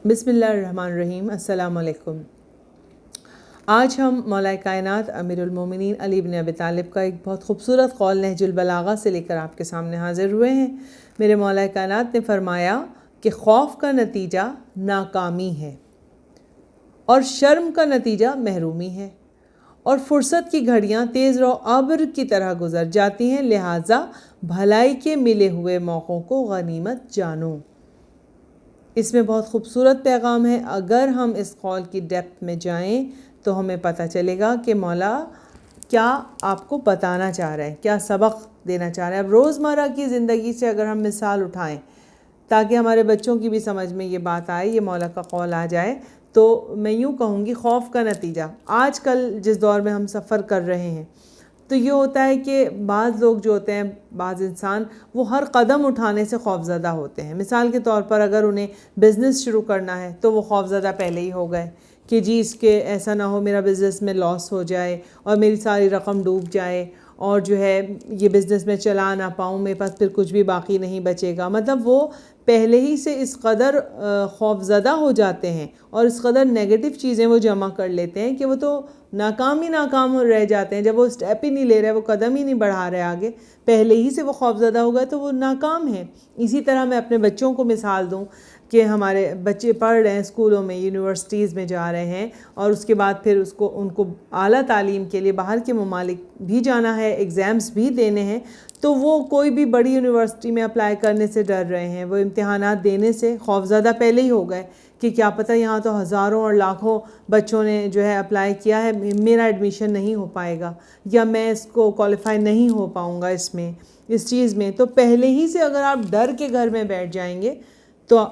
بسم اللہ الرحمن الرحیم۔ السلام علیکم۔ آج ہم مولا کائنات امیر المومنین علی بن ابی طالب کا ایک بہت خوبصورت قول نہج البلاغہ سے لے کر آپ کے سامنے حاضر ہوئے ہیں۔ میرے مولا کائنات نے فرمایا کہ خوف کا نتیجہ ناکامی ہے، اور شرم کا نتیجہ محرومی ہے، اور فرصت کی گھڑیاں تیز رو آبر کی طرح گزر جاتی ہیں، لہٰذا بھلائی کے ملے ہوئے موقعوں کو غنیمت جانو۔ اس میں بہت خوبصورت پیغام ہے۔ اگر ہم اس قول کی ڈیپتھ میں جائیں تو ہمیں پتہ چلے گا کہ مولا کیا آپ کو بتانا چاہ رہے ہیں، کیا سبق دینا چاہ رہے ہیں۔ اب روزمرہ کی زندگی سے اگر ہم مثال اٹھائیں تاکہ ہمارے بچوں کی بھی سمجھ میں یہ بات آئے، یہ مولا کا قول آ جائے، تو میں یوں کہوں گی خوف کا نتیجہ آج کل جس دور میں ہم سفر کر رہے ہیں تو یہ ہوتا ہے کہ بعض لوگ جو ہوتے ہیں، بعض انسان، وہ ہر قدم اٹھانے سے خوف زدہ ہوتے ہیں۔ مثال کے طور پر اگر انہیں بزنس شروع کرنا ہے تو وہ خوف زدہ پہلے ہی ہو گئے کہ جی اس کے ایسا نہ ہو میرا بزنس میں لاس ہو جائے اور میری ساری رقم ڈوب جائے، اور جو ہے یہ بزنس میں چلا نہ پاؤں، میرے پاس پھر کچھ بھی باقی نہیں بچے گا۔ مطلب وہ پہلے ہی سے اس قدر خوف زدہ ہو جاتے ہیں اور اس قدر نیگیٹو چیزیں وہ جمع کر لیتے ہیں کہ وہ تو ناکام ہی ناکام رہ جاتے ہیں۔ جب وہ اسٹیپ ہی نہیں لے رہے، وہ قدم ہی نہیں بڑھا رہے آگے، پہلے ہی سے وہ خوف زدہ ہو گئے تو وہ ناکام ہیں۔ اسی طرح میں اپنے بچوں کو مثال دوں کہ ہمارے بچے پڑھ رہے ہیں اسکولوں میں، یونیورسٹیز میں جا رہے ہیں، اور اس کے بعد پھر ان کو اعلیٰ تعلیم کے لیے باہر کے ممالک بھی جانا ہے، ایگزامز بھی دینے ہیں، تو وہ کوئی بھی بڑی یونیورسٹی میں اپلائی کرنے سے ڈر رہے ہیں، وہ امتحانات دینے سے خوف زدہ پہلے ہی ہو گئے کہ کیا پتہ یہاں تو ہزاروں اور لاکھوں بچوں نے جو ہے اپلائی کیا ہے، میرا ایڈمیشن نہیں ہو پائے گا، یا میں اس کو کوالیفائی نہیں ہو پاؤں گا اس چیز میں۔ تو پہلے ہی سے اگر آپ ڈر کے گھر میں بیٹھ جائیں گے تو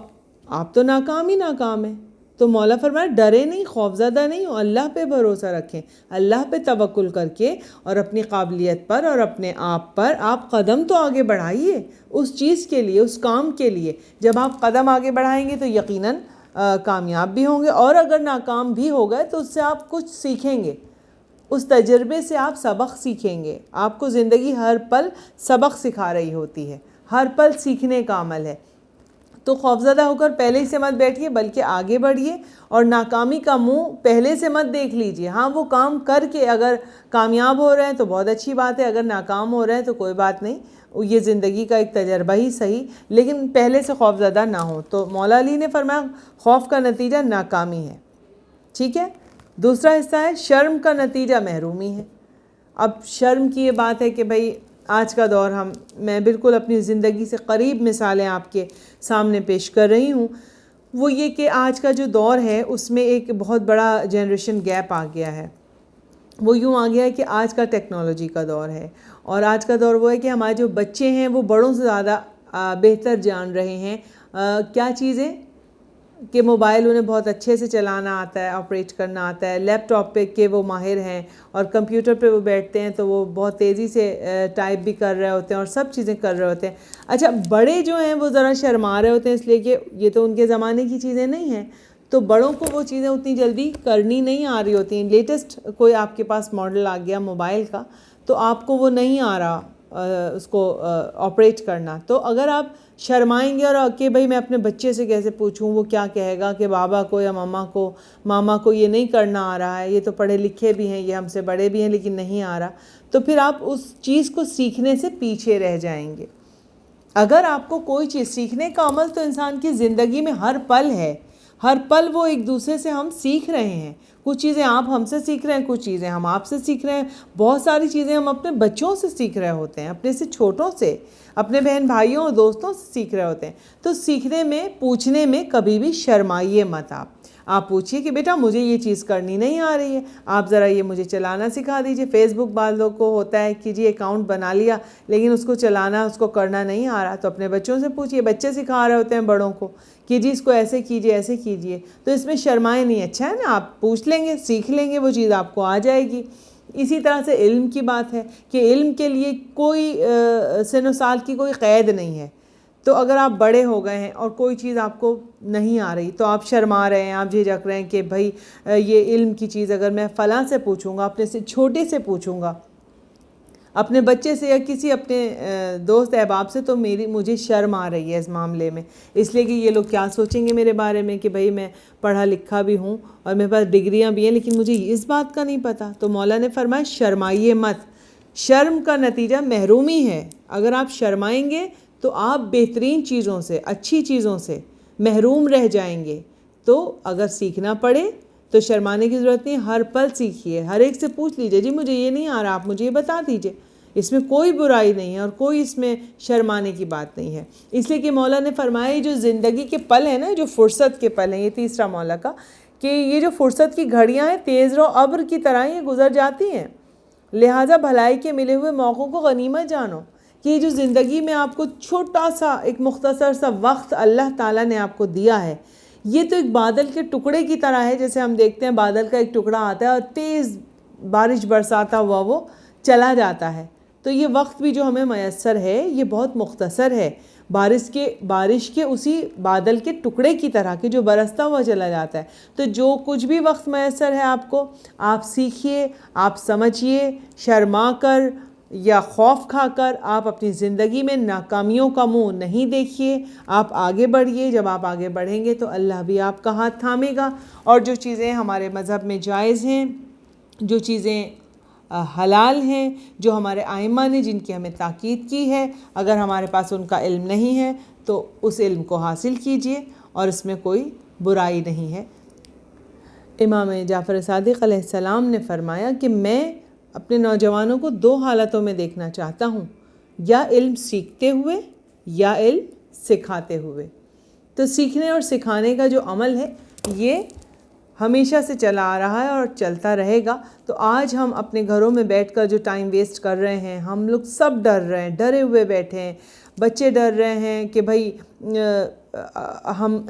آپ تو ناکام ہی ناکام ہیں۔ تو مولا فرمایا ڈرے نہیں، خوف زدہ نہیں ہو، اللہ پہ بھروسہ رکھیں، اللہ پہ توکل کر کے اور اپنی قابلیت پر اور اپنے آپ پر آپ قدم تو آگے بڑھائیے اس چیز کے لیے، اس کام کے لیے۔ جب آپ قدم آگے بڑھائیں گے تو یقیناً کامیاب بھی ہوں گے، اور اگر ناکام بھی ہو گئے تو اس سے آپ کچھ سیکھیں گے، اس تجربے سے آپ سبق سیکھیں گے۔ آپ کو زندگی ہر پل سبق سکھا رہی ہوتی ہے، ہر پل سیکھنے کا عمل ہے۔ تو خوفزدہ ہو کر پہلے ہی سے مت بیٹھیے، بلکہ آگے بڑھیے، اور ناکامی کا منہ پہلے سے مت دیکھ لیجیے۔ ہاں وہ کام کر کے اگر کامیاب ہو رہے ہیں تو بہت اچھی بات ہے، اگر ناکام ہو رہے ہیں تو کوئی بات نہیں، یہ زندگی کا ایک تجربہ ہی صحیح، لیکن پہلے سے خوفزدہ نہ ہو۔ تو مولا علی نے فرمایا خوف کا نتیجہ ناکامی ہے، ٹھیک ہے۔ دوسرا حصہ ہے شرم کا نتیجہ محرومی ہے۔ اب شرم کی یہ بات ہے کہ بھئی آج کا دور میں بالکل اپنی زندگی سے قریب مثالیں آپ کے سامنے پیش کر رہی ہوں، وہ یہ کہ آج کا جو دور ہے اس میں ایک بہت بڑا جنریشن گیپ آ گیا ہے۔ وہ یوں آ گیا ہے کہ آج کا ٹیکنالوجی کا دور ہے، اور آج کا دور وہ ہے کہ ہمارے جو بچے ہیں وہ بڑوں سے زیادہ بہتر جان رہے ہیں کیا چیزیں، کہ موبائل انہیں بہت اچھے سے چلانا آتا ہے، آپریٹ کرنا آتا ہے، لیپ ٹاپ پہ کے وہ ماہر ہیں، اور کمپیوٹر پہ وہ بیٹھتے ہیں تو وہ بہت تیزی سے ٹائپ بھی کر رہے ہوتے ہیں اور سب چیزیں کر رہے ہوتے ہیں۔ اچھا بڑے جو ہیں وہ ذرا شرما رہے ہوتے ہیں، اس لیے کہ یہ تو ان کے زمانے کی چیزیں نہیں ہیں، تو بڑوں کو وہ چیزیں اتنی جلدی کرنی نہیں آ رہی ہوتی ہیں۔ لیٹسٹ کوئی آپ کے پاس ماڈل آ گیا موبائل کا تو آپ کو وہ نہیں آ رہا اس کو آپریٹ کرنا، تو اگر آپ شرمائیں گے اور کہ بھئی میں اپنے بچے سے کیسے پوچھوں، وہ کیا کہے گا کہ بابا کو یا ماما کو یہ نہیں کرنا آ رہا ہے، یہ تو پڑھے لکھے بھی ہیں، یہ ہم سے بڑے بھی ہیں لیکن نہیں آ رہا، تو پھر آپ اس چیز کو سیکھنے سے پیچھے رہ جائیں گے۔ اگر آپ کو کوئی چیز سیکھنے کا عمل تو انسان کی زندگی میں ہر پل ہے، ہر پل وہ ایک دوسرے سے ہم سیکھ رہے ہیں، کچھ چیزیں آپ ہم سے سیکھ رہے ہیں، کچھ چیزیں ہم آپ سے سیکھ رہے ہیں، بہت ساری چیزیں ہم اپنے بچوں سے سیکھ رہے ہوتے ہیں، اپنے سے چھوٹوں سے، اپنے بہن بھائیوں اور دوستوں سے سیکھ رہے ہوتے ہیں۔ تو سیکھنے میں، پوچھنے میں کبھی بھی شرمائیے مت۔ آپ پوچھیے کہ بیٹا مجھے یہ چیز کرنی نہیں آ رہی ہے، آپ ذرا یہ مجھے چلانا سکھا دیجئے۔ فیس بک بعض لوگ کو ہوتا ہے کہ جی اکاؤنٹ بنا لیا لیکن اس کو چلانا، اس کو کرنا نہیں آ رہا، تو اپنے بچوں سے پوچھیے، بچے سکھا رہے ہوتے ہیں بڑوں کو کہ جی اس کو ایسے کیجئے، ایسے کیجئے، تو اس میں شرمائے نہیں۔ اچھا ہے نا، آپ پوچھ لیں گے، سیکھ لیں گے، وہ چیز آپ کو آ جائے گی۔ اسی طرح سے علم کی بات ہے کہ علم کے لیے کوئی سن و سال کی کوئی قید نہیں ہے، تو اگر آپ بڑے ہو گئے ہیں اور کوئی چیز آپ کو نہیں آ رہی تو آپ شرما رہے ہیں، آپ جھجک رہے ہیں کہ بھائی یہ علم کی چیز اگر میں فلاں سے پوچھوں گا، اپنے سے چھوٹے سے پوچھوں گا اپنے بچے سے یا کسی اپنے دوست احباب سے تو مجھے شرم آ رہی ہے اس معاملے میں، اس لیے کہ یہ لوگ کیا سوچیں گے میرے بارے میں کہ بھئی میں پڑھا لکھا بھی ہوں اور میرے پاس ڈگریاں بھی ہیں لیکن مجھے اس بات کا نہیں پتہ۔ تو مولا نے فرمایا شرمائیے مت، شرم کا نتیجہ محرومی ہے۔ اگر آپ شرمائیں گے تو آپ بہترین چیزوں سے، اچھی چیزوں سے محروم رہ جائیں گے۔ تو اگر سیکھنا پڑے تو شرمانے کی ضرورت نہیں، ہر پل سیکھیے، ہر ایک سے پوچھ لیجئے جی مجھے یہ نہیں آ رہا، آپ مجھے یہ بتا دیجئے، اس میں کوئی برائی نہیں ہے اور کوئی اس میں شرمانے کی بات نہیں ہے۔ اس لیے کہ مولا نے فرمایا یہ جو زندگی کے پل ہیں نا، جو فرصت کے پل ہیں، یہ تیسرا مولا کا، کہ یہ جو فرصت کی گھڑیاں ہیں تیز رو ابر کی طرح یہ گزر جاتی ہیں، لہٰذا بھلائی کے ملے ہوئے موقعوں کو غنیمت جانو کہ یہ جو زندگی میں آپ کو چھوٹا سا ایک مختصر سا وقت اللہ تعالیٰ نے آپ کو دیا ہے، یہ تو ایک بادل کے ٹکڑے کی طرح ہے، جیسے ہم دیکھتے ہیں بادل کا ایک ٹکڑا آتا ہے اور تیز بارش برساتا ہوا وہ چلا جاتا ہے۔ تو یہ وقت بھی جو ہمیں میسر ہے یہ بہت مختصر ہے، بارش کے اسی بادل کے ٹکڑے کی طرح کہ جو برستا ہوا چلا جاتا ہے۔ تو جو کچھ بھی وقت میسر ہے آپ کو، آپ سیکھیے، آپ سمجھیے، شرما کر یا خوف کھا کر آپ اپنی زندگی میں ناکامیوں کا منہ نہیں دیکھیے، آپ آگے بڑھیے۔ جب آپ آگے بڑھیں گے تو اللہ بھی آپ کا ہاتھ تھامے گا، اور جو چیزیں ہمارے مذہب میں جائز ہیں، جو چیزیں حلال ہیں، جو ہمارے ائمہ نے جن کی ہمیں تاکید کی ہے، اگر ہمارے پاس ان کا علم نہیں ہے تو اس علم کو حاصل کیجئے اور اس میں کوئی برائی نہیں ہے۔ امام جعفر صادق علیہ السلام نے فرمایا کہ میں اپنے نوجوانوں کو دو حالتوں میں دیکھنا چاہتا ہوں، یا علم سیکھتے ہوئے یا علم سکھاتے ہوئے۔ تو سیکھنے اور سکھانے کا جو عمل ہے یہ ہمیشہ سے چلا آ رہا ہے اور چلتا رہے گا۔ تو آج ہم اپنے گھروں میں بیٹھ کر جو ٹائم ویسٹ کر رہے ہیں، ہم لوگ سب ڈر رہے ہیں، ڈرے ہوئے بیٹھے ہیں، بچے ڈر رہے ہیں کہ بھائی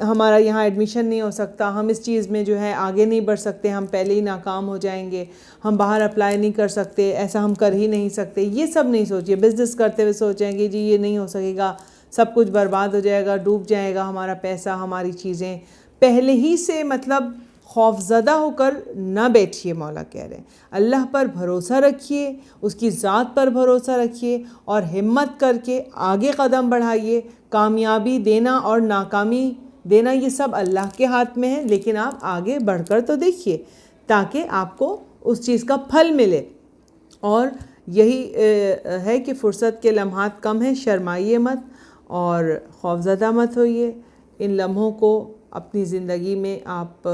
ہمارا یہاں ایڈمیشن نہیں ہو سکتا، ہم اس چیز میں جو ہے آگے نہیں بڑھ سکتے، ہم پہلے ہی ناکام ہو جائیں گے، ہم باہر اپلائی نہیں کر سکتے، ایسا ہم کر ہی نہیں سکتے۔ یہ سب نہیں سوچیے، بزنس کرتے ہوئے سوچیں گے جی یہ نہیں ہو سکے گا، سب کچھ برباد ہو جائے گا، ڈوب جائے گا ہمارا پیسہ، ہماری چیزیں۔ پہلے ہی سے مطلب خوف زدہ ہو کر نہ بیٹھیے، مولا کہہ رہے ہیں اللہ پر بھروسہ رکھیے، اس کی ذات پر بھروسہ رکھیے اور ہمت کر کے آگے قدم بڑھائیے۔ کامیابی دینا اور ناکامی دینا یہ سب اللہ کے ہاتھ میں ہے، لیکن آپ آگے بڑھ کر تو دیکھیے تاکہ آپ کو اس چیز کا پھل ملے۔ اور یہی ہے کہ فرصت کے لمحات کم ہیں، شرمائیے مت اور خوفزدہ مت ہوئیے۔ ان لمحوں کو اپنی زندگی میں آپ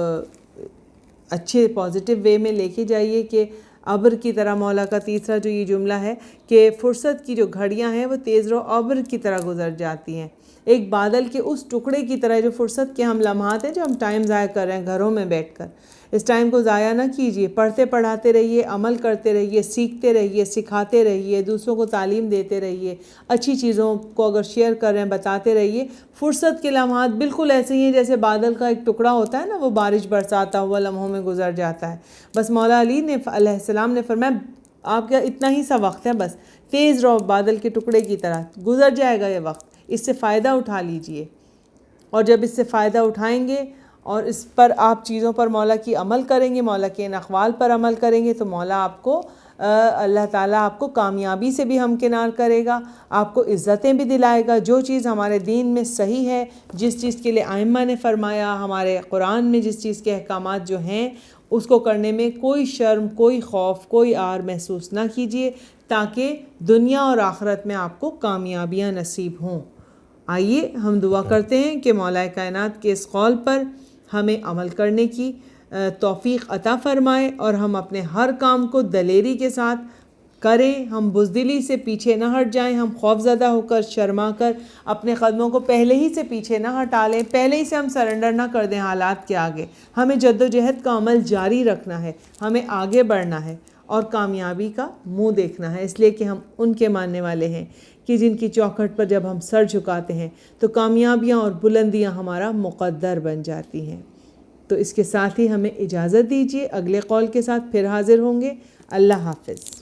اچھے پازیٹیو وے میں لے کے جائیے کہ ابر کی طرح، مولا کا تیسرا جو یہ جملہ ہے کہ فرصت کی جو گھڑیاں ہیں وہ تیز رو ابر کی طرح گزر جاتی ہیں، ایک بادل کے اس ٹکڑے کی طرح۔ جو فرصت کے ہم لمحات ہیں، جو ہم ٹائم ضائع کر رہے ہیں گھروں میں بیٹھ کر، اس ٹائم کو ضائع نہ کیجیے، پڑھتے پڑھاتے رہیے، عمل کرتے رہیے، سیکھتے رہیے، سکھاتے رہیے، دوسروں کو تعلیم دیتے رہیے، اچھی چیزوں کو اگر شیئر کر رہے ہیں بتاتے رہیے۔ فرصت کے لمحات بالکل ایسے ہی ہیں جیسے بادل کا ایک ٹکڑا ہوتا ہے نا، وہ بارش برساتا ہوا لمحوں میں گزر جاتا ہے۔ بس مولا علی نے علیہ السلام نے فرمایا آپ کا اتنا ہی سا وقت ہے، بس تیز رو بادل کے ٹکڑے کی طرح گزر جائے گا یہ وقت، اس سے فائدہ اٹھا لیجئے۔ اور جب اس سے فائدہ اٹھائیں گے اور اس پر آپ چیزوں پر مولا کی عمل کریں گے، مولا کے ان اقوال پر عمل کریں گے، تو مولا آپ کو اللہ تعالیٰ آپ کو کامیابی سے بھی ہمکنار کرے گا، آپ کو عزتیں بھی دلائے گا۔ جو چیز ہمارے دین میں صحیح ہے، جس چیز کے لیے ائمہ نے فرمایا، ہمارے قرآن میں جس چیز کے احکامات جو ہیں، اس کو کرنے میں کوئی شرم، کوئی خوف، کوئی عار محسوس نہ کیجیے، تاکہ دنیا اور آخرت میں آپ کو کامیابیاں نصیب ہوں۔ آئیے ہم دعا کرتے ہیں کہ مولا کائنات کے اس قول پر ہمیں عمل کرنے کی توفیق عطا فرمائے اور ہم اپنے ہر کام کو دلیری کے ساتھ کریں، ہم بزدلی سے پیچھے نہ ہٹ جائیں، ہم خوفزدہ ہو کر شرما کر اپنے قدموں کو پہلے ہی سے پیچھے نہ ہٹا لیں، پہلے ہی سے ہم سرنڈر نہ کر دیں حالات کے آگے۔ ہمیں جد و جہد کا عمل جاری رکھنا ہے، ہمیں آگے بڑھنا ہے اور کامیابی کا منہ دیکھنا ہے، اس لیے کہ ہم ان کے ماننے والے ہیں کہ جن کی چوکھٹ پر جب ہم سر جھکاتے ہیں تو کامیابیاں اور بلندیاں ہمارا مقدر بن جاتی ہیں۔ تو اس کے ساتھ ہی ہمیں اجازت دیجیے، اگلے قول کے ساتھ پھر حاضر ہوں گے۔ اللہ حافظ۔